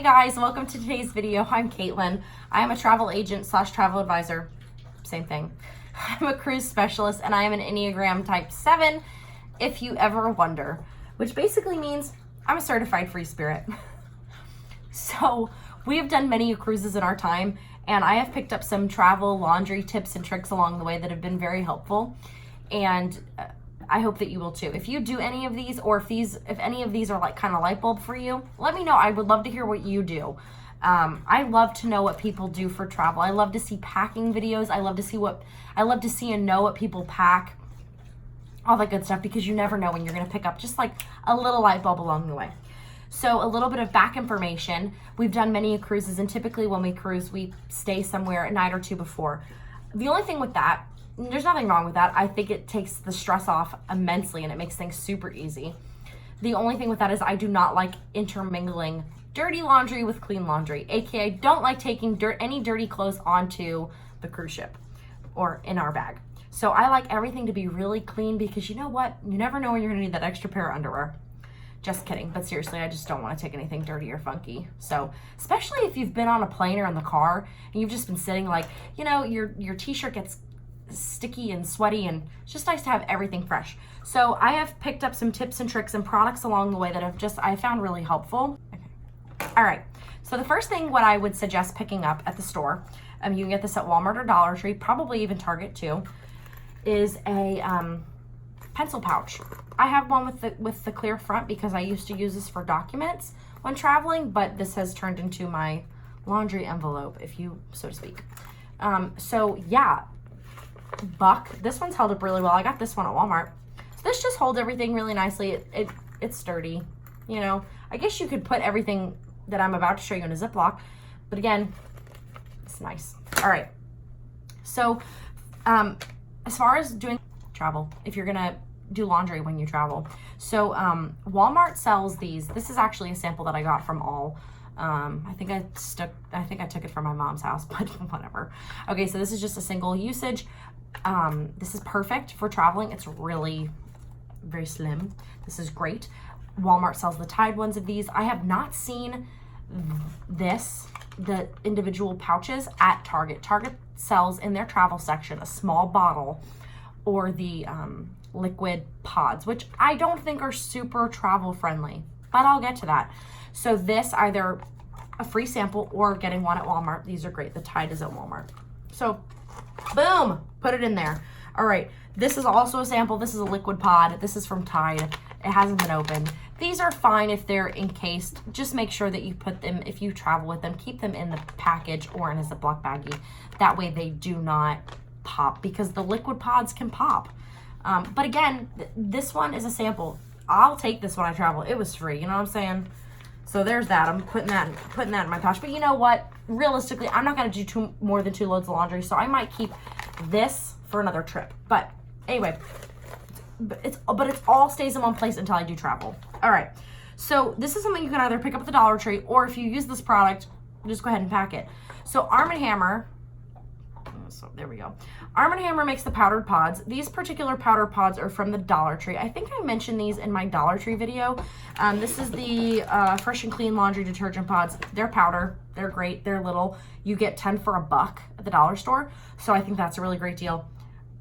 guys, welcome to today's video. I'm Caitlin. I am a travel agent / travel advisor. Same thing. I'm a cruise specialist and I am an Enneagram type 7, if you ever wonder, which basically means I'm a certified free spirit. So we have done many cruises in our time, and I have picked up some travel laundry tips and tricks along the way that have been very helpful. And I hope that you will too. If you do any of these, or if any of these are like kind of light bulb for you, let me know. I would love to hear what you do. I love to know what people do for travel. I love to see packing videos. I love to see and know what people pack, all that good stuff, because you never know when you're going to pick up just like a little light bulb along the way. So a little bit of back information. We've done many cruises, and typically when we cruise, we stay somewhere a night or two before. The only thing with that, there's nothing wrong with that. I think it takes the stress off immensely and it makes things super easy. The only thing with that is I do not like intermingling dirty laundry with clean laundry, aka I don't like taking any dirty clothes onto the cruise ship or in our bag. So I like everything to be really clean, because you know what? You never know when you're gonna need that extra pair of underwear. Just kidding, but seriously, I just don't want to take anything dirty or funky. So, especially if you've been on a plane or in the car and you've just been sitting, like, you know, your t-shirt gets sticky and sweaty, and it's just nice to have everything fresh. So I have picked up some tips and tricks and products along the way that I found really helpful. Okay. All right, so the first thing what I would suggest picking up at the store, you can get this at Walmart or Dollar Tree, probably even Target too, is a pencil pouch. I have one with the clear front because I used to use this for documents when traveling, but this has turned into my laundry envelope, if you so to speak. So yeah, Buck. This one's held up really well. I got this one at Walmart. So this just holds everything really nicely. It's sturdy. You know, I guess you could put everything that I'm about to show you in a Ziploc, but again, it's nice. All right. So, as far as doing travel, if you're gonna do laundry when you travel, so Walmart sells these. This is actually a sample that I got from All. I think I took it from my mom's house, but whatever. Okay, so this is just a single usage. This is perfect for traveling. It's really very slim. This is great. Walmart sells the Tide ones of these. I have not seen the individual pouches at Target. Target sells in their travel section a small bottle or the liquid pods, which I don't think are super travel friendly, but I'll get to that. So this, either a free sample or getting one at Walmart. These are great. The Tide is at Walmart. So boom, put it in there. All right, this is also a sample. This is a liquid pod. This is from Tide. It hasn't been opened. These are fine if they're encased. Just make sure that you put them, if you travel with them, keep them in the package or in a Ziploc baggie. That way they do not pop, because the liquid pods can pop. But again, this one is a sample. I'll take this when I travel. It was free, you know what I'm saying? So there's that. I'm putting that in my pouch. But you know what? Realistically, I'm not going to do more than 2 loads of laundry, so I might keep this for another trip. But anyway, it all stays in one place until I do travel. All right. So this is something you can either pick up at the Dollar Tree, or if you use this product, just go ahead and pack it. So Arm & Hammer. So there we go. Arm & Hammer makes the powdered pods. These particular powder pods are from the Dollar Tree. I think I mentioned these in my Dollar Tree video. This is the Fresh and Clean Laundry Detergent Pods. They're powder. They're great. They're little. You get 10 for $1 at the dollar store. So I think that's a really great deal.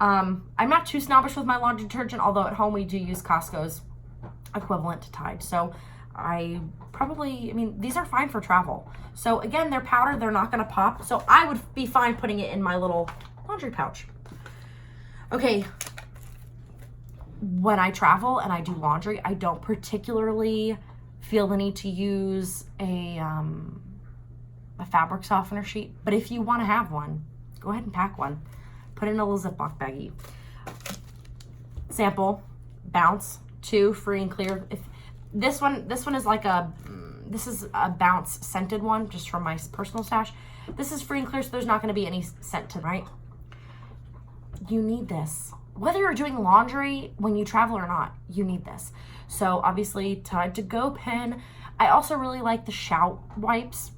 I'm not too snobbish with my laundry detergent, although at home we do use Costco's equivalent to Tide. So these are fine for travel. So again, they're powder, they're not gonna pop. So I would be fine putting it in my little laundry pouch. Okay, when I travel and I do laundry, I don't particularly feel the need to use a fabric softener sheet, but if you wanna have one, go ahead and pack one. Put it in a little Ziploc baggie. Sample, Bounce, 2 free and clear. If this one is like this is a Bounce scented one, just from my personal stash. This is free and clear, so there's not going to be any scent to it, right? You need this. Whether you're doing laundry when you travel or not, you need this. So obviously, Tide to Go pen. I also really like the Shout wipes.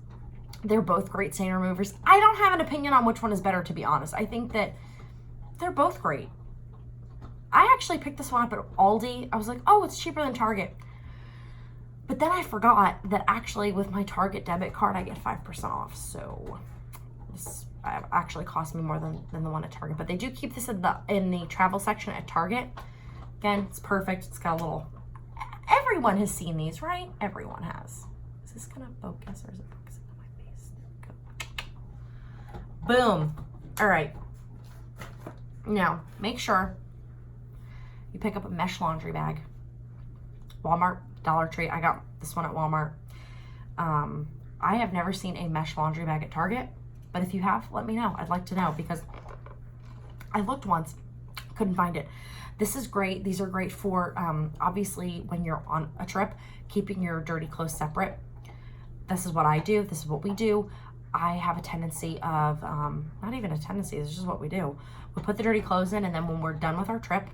They're both great stain removers. I don't have an opinion on which one is better, to be honest. I think that they're both great. I actually picked this one up at Aldi. I was like, oh, it's cheaper than Target. But then I forgot that actually with my Target debit card, I get 5% off. So this actually cost me more than the one at Target. But they do keep this in the travel section at Target. Again, it's perfect. It's got a little, everyone has seen these, right? Everyone has. Is this gonna focus or is it focusing on my face? There we go. Boom. All right. Now, make sure you pick up a mesh laundry bag. Walmart, Dollar Tree. I got this one at Walmart. I have never seen a mesh laundry bag at Target, but if you have, let me know. I'd like to know because I looked once, couldn't find it. This is great. These are great for, obviously, when you're on a trip, keeping your dirty clothes separate. This is what I do. This is what we do. I have a tendency of, not even a tendency, this is just what we do. We put the dirty clothes in, and then when we're done with our trip,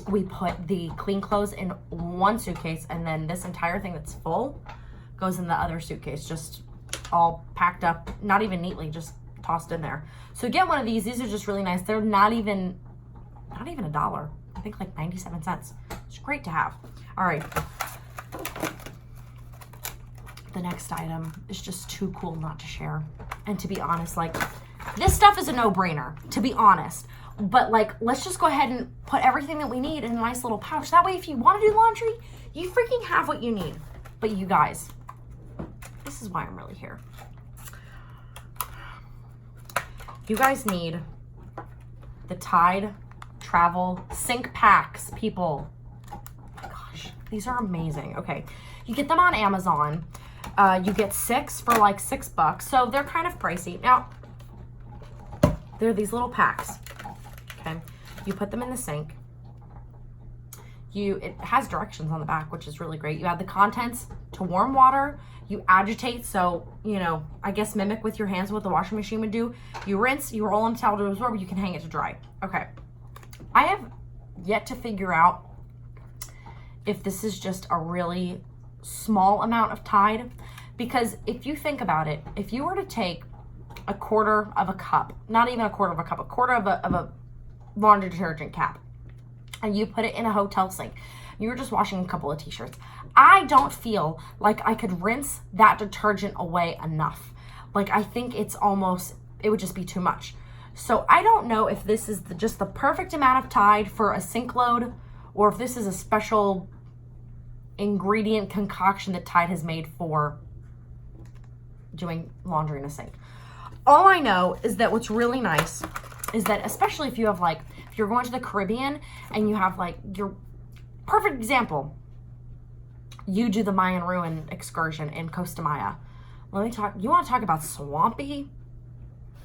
we put the clean clothes in one suitcase, and then this entire thing that's full goes in the other suitcase, just all packed up, not even neatly, just tossed in there. So get one of these. These are just really nice. They're not even $1. I think like 97 cents. It's great to have. All right. The next item is just too cool not to share. And to be honest, like, this stuff is a no-brainer, to be honest. But like, let's just go ahead and put everything that we need in a nice little pouch. That way, if you want to do laundry, you freaking have what you need. But you guys, this is why I'm really here. You guys need the Tide Travel Sink Packs, people. Oh my gosh, these are amazing. Okay, you get them on Amazon. You get 6 for like $6, so they're kind of pricey. Now, they're these little packs. Okay, you put them in the sink. It has directions on the back, which is really great. You add the contents to warm water. You agitate, so, you know, I guess mimic with your hands what the washing machine would do. You rinse, you roll in a towel to absorb, you can hang it to dry. Okay, I have yet to figure out if this is just a really small amount of Tide, because if you think about it, if you were to take a quarter of a cup, not even a quarter of a cup, a quarter of a laundry detergent cap, and you put it in a hotel sink, you were just washing a couple of t-shirts, I don't feel like I could rinse that detergent away enough. Like, I think it would just be too much. So I don't know if this is just the perfect amount of Tide for a sink load, or if this is a special ingredient concoction that Tide has made for doing laundry in a sink. All I know is that what's really nice is that, especially if you have like, if you're going to the Caribbean and you have like your perfect example, you do the Mayan ruin excursion in Costa Maya. Let me talk, you want to talk about swampy?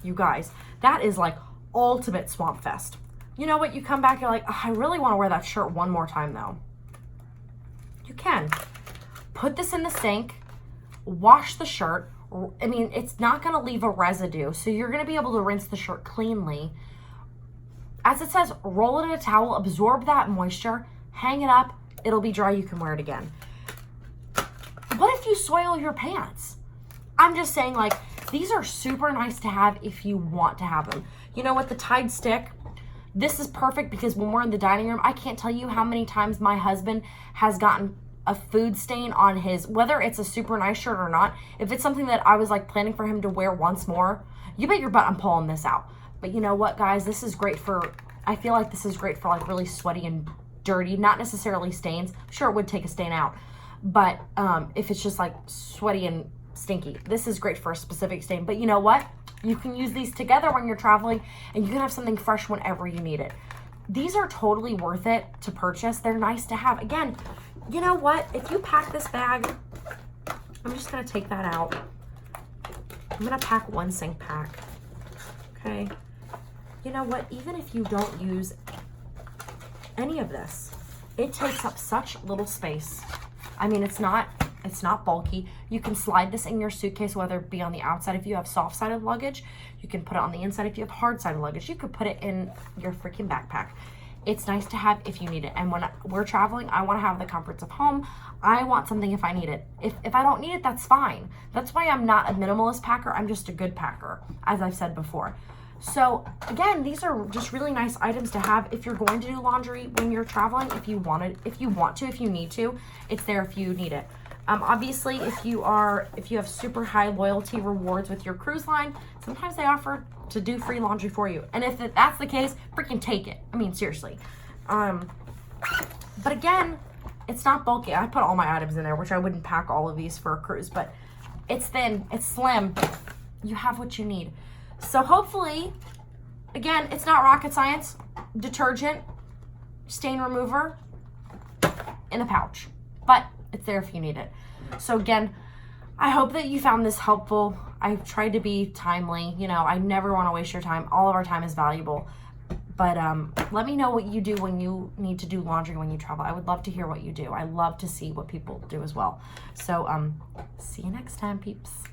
You guys, that is like ultimate swamp fest. You know what? You come back, you're like, oh, I really want to wear that shirt one more time though. You can. Put this in the sink, wash the shirt. I mean, it's not going to leave a residue, so you're going to be able to rinse the shirt cleanly. As it says, roll it in a towel, absorb that moisture, hang it up, it'll be dry, you can wear it again. What if you soil your pants? I'm just saying, like, these are super nice to have if you want to have them. You know what, the Tide stick, this is perfect because when we're in the dining room, I can't tell you how many times my husband has gotten a food stain on his, whether it's a super nice shirt or not. If it's something that I was like planning for him to wear once more, you bet your butt I'm pulling this out. But you know what, guys, this is great for, I feel like this is great for like really sweaty and dirty, not necessarily stains. I'm sure it would take a stain out, but if it's just like sweaty and stinky, this is great for a specific stain. But you know what, you can use these together when you're traveling, and you can have something fresh whenever you need it. These are totally worth it to purchase. They're nice to have. Again, you know what? If you pack this bag, I'm just going to take that out. I'm going to pack one sink pack. Okay. You know what? Even if you don't use any of this, it takes up such little space. I mean, it's not bulky. You can slide this in your suitcase, whether it be on the outside if you have soft-sided luggage. You can put it on the inside if you have hard-sided luggage. You could put it in your freaking backpack. It's nice to have if you need it. And when we're traveling, I want to have the comforts of home. I want something if I need it. If I don't need it, that's fine. That's why I'm not a minimalist packer. I'm just a good packer, as I've said before. So again, these are just really nice items to have if you're going to do laundry when you're traveling. If you want to, if you need to, it's there if you need it. Obviously, if you have super high loyalty rewards with your cruise line, sometimes they offer to do free laundry for you. And if that's the case, freaking take it. I mean, seriously. But again, it's not bulky. I put all my items in there, which I wouldn't pack all of these for a cruise, but it's thin, it's slim. You have what you need. So hopefully, again, it's not rocket science. Detergent, stain remover in a pouch, but it's there if you need it. So again, I hope that you found this helpful. I've tried to be timely. You know, I never want to waste your time. All of our time is valuable. But let me know what you do when you need to do laundry when you travel. I would love to hear what you do. I love to see what people do as well. So see you next time, peeps.